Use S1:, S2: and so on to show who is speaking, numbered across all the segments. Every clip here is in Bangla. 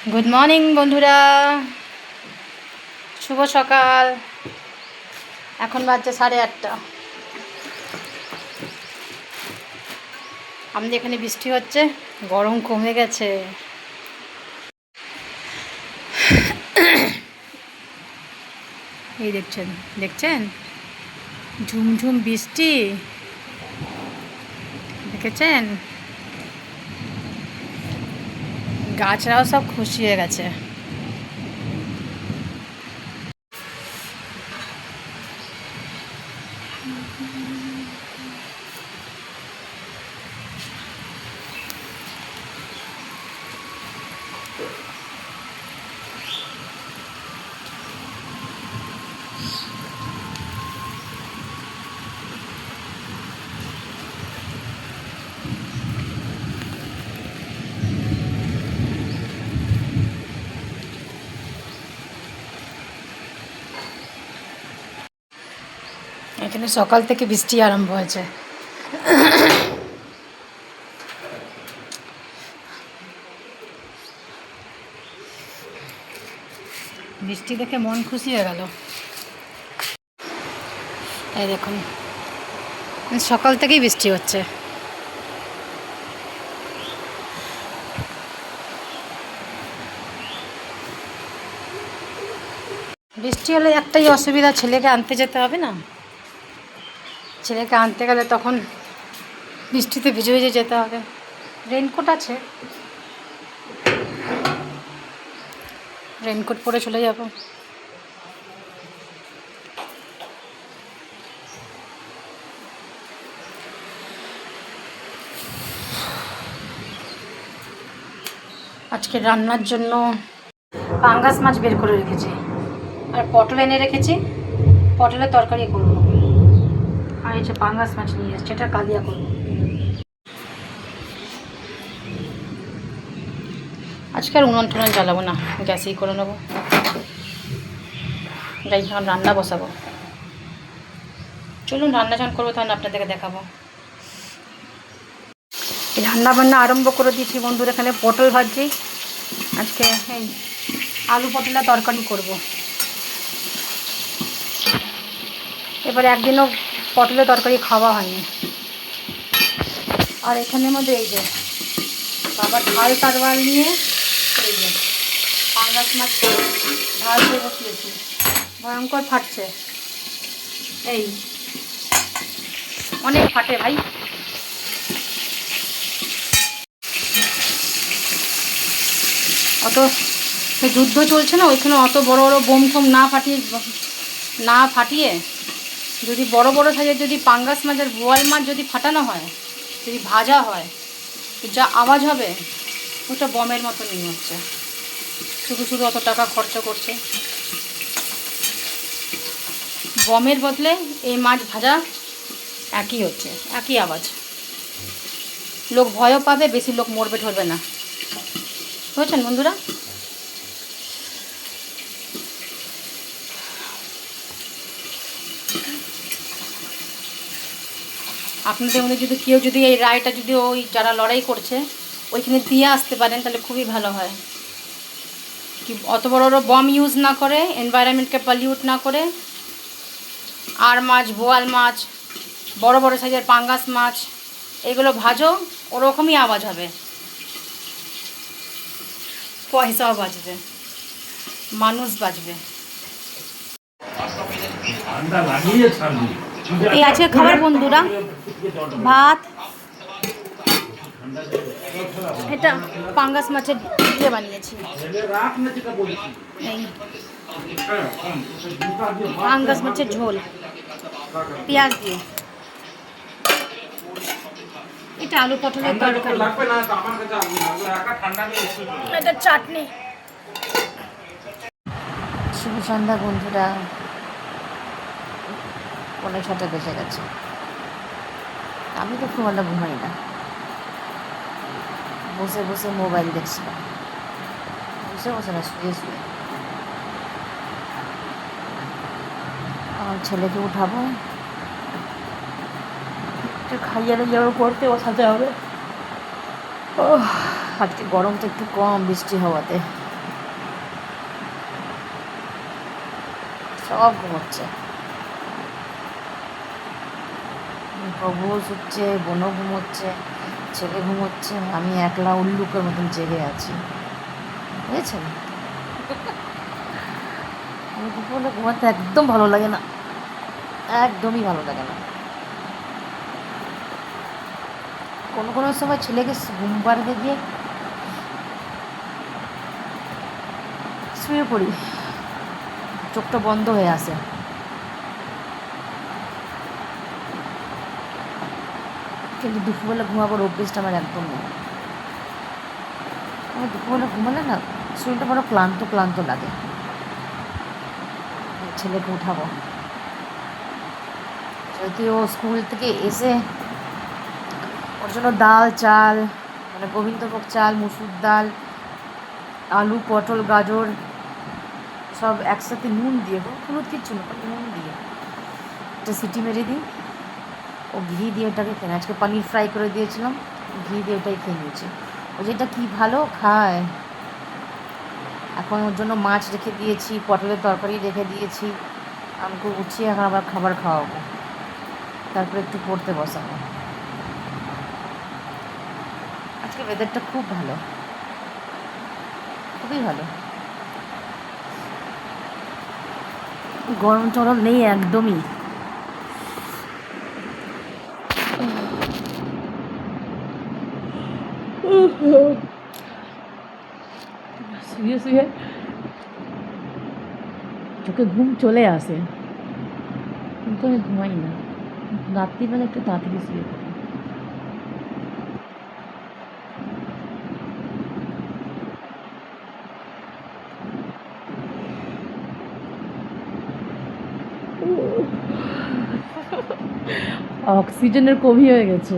S1: গুড মর্নিং বন্ধুরা, শুভ সকাল। এখন বাজছে 8:30। আমাদের এখানে বৃষ্টি হচ্ছে, গরম কমে গেছে। এই দেখছেন দেখছেন ঝুমঝুম বৃষ্টি দেখেছেন, গাছরাও সব খুশি হয়ে গেছে। এখানে সকাল থেকে বৃষ্টি আরম্ভ হয়েছে। বৃষ্টি দেখে মন খুশি হয়ে গেল। এই দেখুন, সকাল থেকেই বৃষ্টি হচ্ছে। বৃষ্টি হলে একটাই অসুবিধা, ছেলেকে আনতে যেতে হবে না। ছেলেকে আনতে গেলে তখন বৃষ্টিতে ভিজে ভিজে যেতে হবে। রেনকোট আছে, রেনকোট পরে চলে যাব। আজকে রান্নার জন্য পাঙ্গাস মাছ বের করে রেখেছি, আর পটল এনে রেখেছি, পটলের তরকারি করব। আর এই যে পাঙ্গাস মাছ নিয়ে এসেছি, এটা কালিয়া করব। আজকে আর উনুন টুনুন জ্বালাবো না, গ্যাসেই করে নেবো। যাই এখন রান্না বসাবো। চলুন রান্না যখন করবো তখন আপনাদেরকে দেখাবো। এই রান্না বান্না আরম্ভ করে দিয়েছি বন্ধুরা। এখানে পটল ভাজছি, আজকে এই আলু পটলের তরকারি করব। এবারে একদিনও পটলের তরকারি খাওয়া হয়নি। আর এখানের মধ্যে এই যে বাবা ঢাল তারওয়াল নিয়ে এই যে পাঙ্গাস মাছ ঢাল দিয়ে বসিয়েছি, ভয়ঙ্কর ফাটছে। এই অনেক ফাটে ভাই। অত যুদ্ধ চলছে না, ওইখানে অত বড় বড় বোম ফোম না ফাটিয়ে যদি বড় বড় সাইজের যদি পাঙ্গাস মাছ আর বোয়াল মাছ যদি ফাটানো হয়, যদি ভাজা হয়, যা আওয়াজ হবে ওটা বমের মতো নিয়ে হচ্ছে। শুধু শুধু অত টাকা খরচা করছে, বমের বদলে এই মাছ ভাজা একই হচ্ছে, একই আওয়াজ। লোক ভয়ও পাবে, বেশি লোক মরবে ঠরবে না। বুঝছেন বন্ধুরা? আপনাদের মধ্যে যদি কেউ যদি এই রায়টা যদি ওই যারা লড়াই করছে ওইখানে দিয়ে আসতে পারেন তাহলে খুবই ভালো হয়। কি অত বড় বড় বম ইউজ না করে, এনভায়রনমেন্টকে পলিউট না করে, আর মাছ, বোয়াল মাছ, বড় বড় সাইজের পাঙ্গাস মাছ, এগুলো ভাজো, ওরকমই আওয়াজ হবে, পয়সাও বাঁচবে, মানুষ বাঁচবে। এই আজকে খাবার বন্ধুরা, ভাত, এটা পাঙ্গাস মাছের দিয়ে বানিয়েছি। এই পাঙ্গাস মাছের ঝোল পেঁয়াজ দিয়ে, এটা আলু পটলের তরকারি, এটা চাটনি। শুভ সন্ধ্যা বন্ধুরা, 6:45 বেজে গেছে। আমি তো খুব একটা ঘুমাই না, বসে বসে মোবাইল দেখছিলাম, বসে বসে না, শুয়ে শুয়ে। আমার ছেলেকে উঠাবো, একটু খাইয়ে যাবো, পড়তে বসাতে হবে। আজকে গরমটা একটু কম বৃষ্টি হওয়াতে।
S2: সব ঘুমোচ্ছে, প্রভু শুচ্ছে, বোনও ঘুমোচ্ছে, ছেলে ঘুমোচ্ছে, আমি একলা উল্লুকের মতন জেগে আছি, বুঝেছেন? আমি দুপুরবেলা ঘুমাতে একদম ভালো লাগে না, একদমই ভালো লাগে না। কোনো কোনো সময় ছেলেকে ঘুম পাড়াতে গিয়ে শুয়ে পড়ি, চোখটা বন্ধ হয়ে আসে, কিন্তু দুপুরবেলা ঘুমাবার অভ্যেসটা আমার একদম নেই। আমার দুপুরবেলা ঘুমালে না শরীরটা বড় ক্লান্ত ক্লান্ত লাগে। ছেলেকে উঠাবো, যদি ও স্কুল থেকে এসে ওর জন্য ডাল চাল, মানে গোবিন্দভোগ চাল, মুসুর ডাল, আলু, পটল, গাজর সব একসাথে নুন দিয়ে, হলুদ কিচ্ছু না, নুন দিয়ে একটা সিটি মেরে দিই, ও ঘি দিয়ে ওটাকে খেয়ে, আজকে পনির ফ্রাই করে দিয়েছিলাম, ঘি দিয়ে ওটাই খেয়ে নিয়েছি। ও যেটা কী ভালো খায়। এখন ওর জন্য মাছ রেখে দিয়েছি, পটলের তরকারি রেখে দিয়েছি, আমাকে উঠিয়ে এখন আবার খাবার খাওয়াবো, তারপরে একটু পড়তে বসাবো। আজকে ওয়েদারটা খুব ভালো, খুবই ভালো, গরম টরম নেই একদমই। শুয়ে শুয়ে চোখে ঘুম চলে আসে, কিন্তু আমি ঘুমাই না, রাত্রিবেলা একটু তাড়াতাড়ি শুয়ে পড়ি। অক্সিজেনের কমই হয়ে গেছে।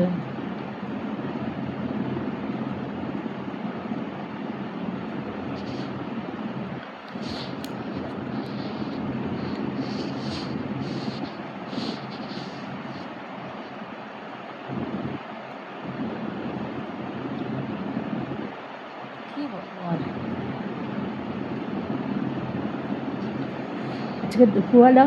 S2: কি বলবো আর, আজকে দুপুরবেলা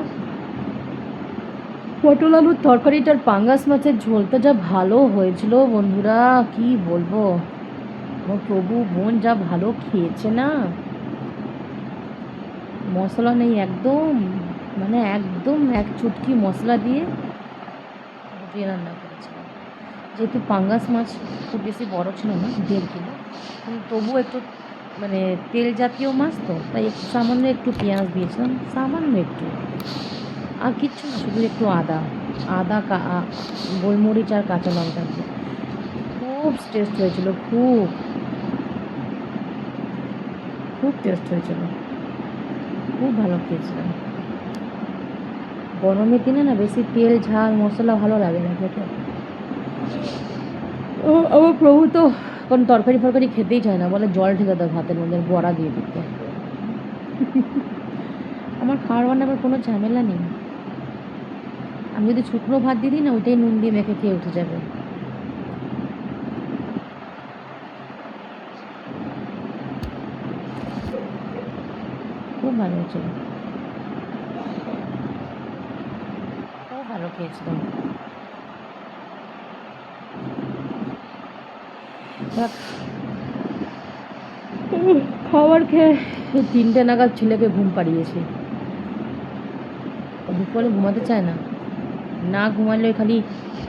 S2: পটল আলুর তরকারিটার পাঙ্গাস মাছের ঝোলটা যা ভালো হয়েছিল বন্ধুরা, কি বলবো, আমার প্রভু বোন যা ভালো খেয়েছে না, মশলা নেই একদম, মানে একদম এক চুটকি মশলা দিয়ে ফুটিয়ে রান্না করেছিলাম। যেহেতু পাঙ্গাস মাছ খুব বেশি বড় ছিল না, 1.5 কিলো, কিন্তু তবু একটু মানে তেল জাতীয় মাছ তো, তাই একটু সামান্য একটু পেঁয়াজ দিয়েছিলাম, সামান্য একটু, আর কিচ্ছু না, শুধু একটু আদা আদা গোলমরিচ আর কাঁচা লঙ্কা দিয়ে খুব টেস্ট হয়েছিল, খুব খুব টেস্ট হয়েছিল, খুব ভালো খেয়েছিলাম। গরমের দিনে না বেশি তেল ঝাল মশলা ভালো লাগে না খেতে। ও আমার প্রভু তো কোনো তরকারি ফরকারি খেতেই চায় না, বলে জল ঢেলে দাও ভাতের মধ্যে, বড়া দিয়ে দিতে। আমার খাওয়ার বানাবার কোনো ঝামেলা নেই, আমি যদি শুকনো ভাত দিয়ে দিই না, ওইটাই নুন দিয়ে মেখে খেয়ে উঠে যাবে। খুব ভালো হয়েছিল, খুব ভালো খেয়েছিলাম। খাবার খেয়ে 3টে নাগাদ ছেলেকে ঘুম পাড়িয়েছি, দুপুরে ঘুমাতে চায় না, না ঘুমালে খালি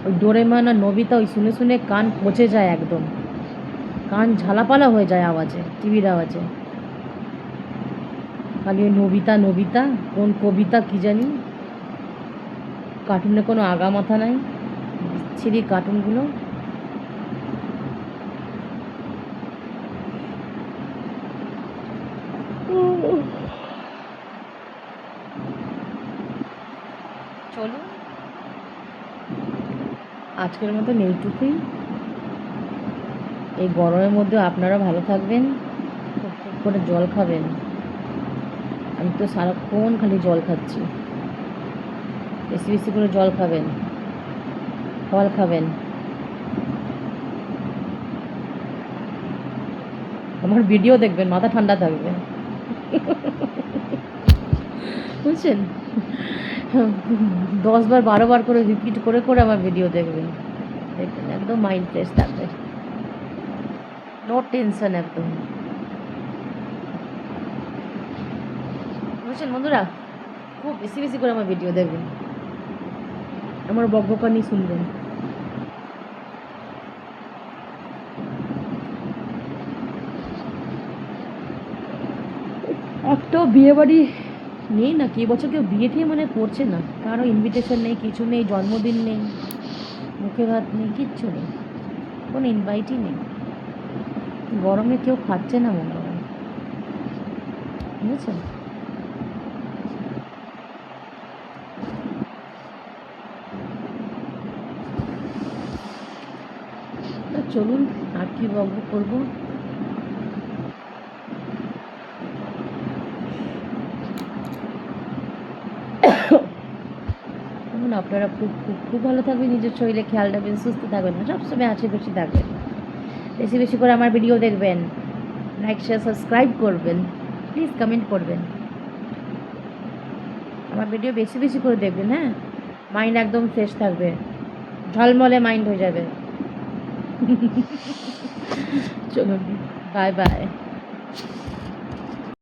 S2: ওই ডোরেমন আর নবিতা ওই শুনে শুনে কান পচে যায়, একদম কান ঝালাপালা হয়ে যায় আওয়াজে, টিভির আওয়াজে, খালি ওই নবিতা নবিতা, কোন কবিতা কী জানি, কার্টুনে কোনো আগা মাথা নাই, ছিঁড়ি কার্টুনগুলো। চলুন আজকের মতন এইটুকুই। এই গরমের মধ্যে আপনারা ভালো থাকবেন, খুব খুব করে জল খাবেন, আমি তো সারাক্ষণ খালি জল খাচ্ছি, বেশি বেশি করে জল খাবেন, ফল খাবেন, আমার ভিডিও দেখবেন, মাথা ঠান্ডা থাকবে। বুঝছেন? 10 বার 12 বার করে রিপিট করে করে আমার ভিডিও দেখবেন, দেখবেন একদম মাইন্ড ফ্রেশ থাকবে, নো টেনশন একদম। বুঝছেন বন্ধুরা, খুব বেশি বেশি করে আমার ভিডিও দেখবেন, আমার বকবকানি শুনবেন। একটা বিয়ে বাড়ি নেই না কি, এবছর কেউ বিয়ে টিয়ে মানে করছে না, কারো ইনভিটেশন নেই, কিছু নেই, জন্মদিন নেই, মুখে ভাত নেই, কিচ্ছু নেই, কোনো ইনভাইটই নেই। গরমে কেউ খাচ্ছে না মনে হয়, বুঝেছেন? তা চলুন, আর কি বকবক করবো। এখন আপনারা খুব খুব খুব ভালো থাকবেন, নিজের শরীরে খেয়াল রাখবেন, সুস্থ থাকবেন, সবসময় হাসি খুশি থাকবেন, বেশি বেশি করে আমার ভিডিও দেখবেন, লাইক শেয়ার সাবস্ক্রাইব করবেন, প্লিজ কমেন্ট করবেন, আমার ভিডিও বেশি বেশি করে দেখবেন। হ্যাঁ, মাইন্ড একদম ফ্রেশ থাকবে, ঝলমলে মাইন্ড হয়ে যাবে। চলুন, বাই বাই।